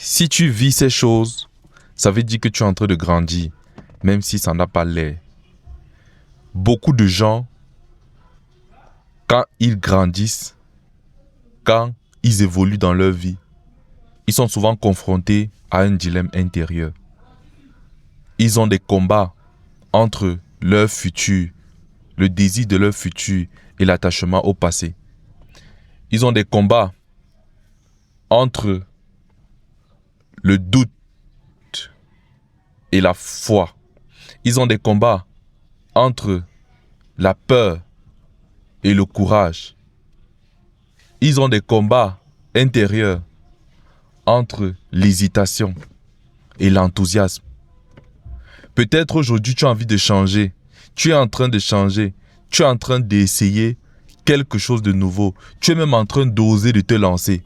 Si tu vis ces choses, ça veut dire que tu es en train de grandir, même si ça n'a pas l'air. Beaucoup de gens, quand ils grandissent, quand ils évoluent dans leur vie, ils sont souvent confrontés à un dilemme intérieur. Ils ont des combats entre leur futur, le désir de leur futur et l'attachement au passé. Ils ont des combats entre le doute et la foi. Ils ont des combats entre la peur et le courage. Ils ont des combats intérieurs entre l'hésitation et l'enthousiasme. Peut-être aujourd'hui tu as envie de changer. Tu es en train de changer. Tu es en train d'essayer quelque chose de nouveau. Tu es même en train d'oser de te lancer.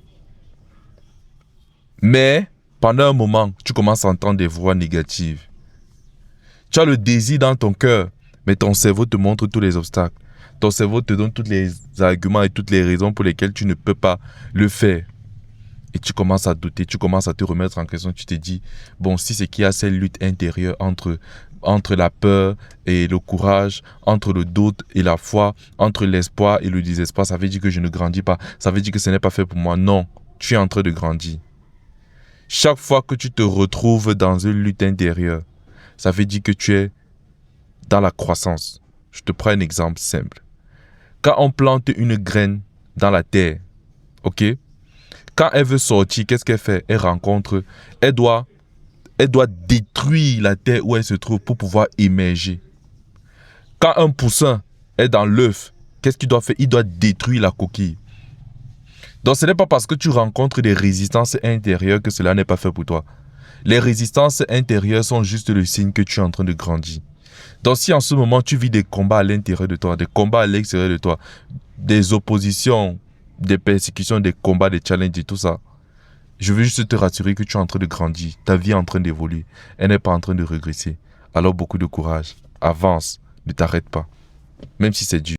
Mais pendant un moment, tu commences à entendre des voix négatives. Tu as le désir dans ton cœur, mais ton cerveau te montre tous les obstacles. Ton cerveau te donne tous les arguments et toutes les raisons pour lesquelles tu ne peux pas le faire. Et tu commences à douter, tu commences à te remettre en question. Tu te dis, bon, si c'est qu'il y a cette lutte intérieure entre la peur et le courage, entre le doute et la foi, entre l'espoir et le désespoir, ça veut dire que je ne grandis pas. Ça veut dire que ce n'est pas fait pour moi. Non, tu es en train de grandir. Chaque fois que tu te retrouves dans une lutte intérieure, ça veut dire que tu es dans la croissance. Je te prends un exemple simple. Quand on plante une graine dans la terre, ok? Quand elle veut sortir, qu'est-ce qu'elle fait? Elle doit détruire la terre où elle se trouve pour pouvoir émerger. Quand un poussin est dans l'œuf, qu'est-ce qu'il doit faire? Il doit détruire la coquille. Donc ce n'est pas parce que tu rencontres des résistances intérieures que cela n'est pas fait pour toi. Les résistances intérieures sont juste le signe que tu es en train de grandir. Donc si en ce moment tu vis des combats à l'intérieur de toi, des combats à l'extérieur de toi, des oppositions, des persécutions, des combats, des challenges et tout ça, je veux juste te rassurer que tu es en train de grandir. Ta vie est en train d'évoluer. Elle n'est pas en train de régresser. Alors beaucoup de courage. Avance. Ne t'arrête pas. Même si c'est dur.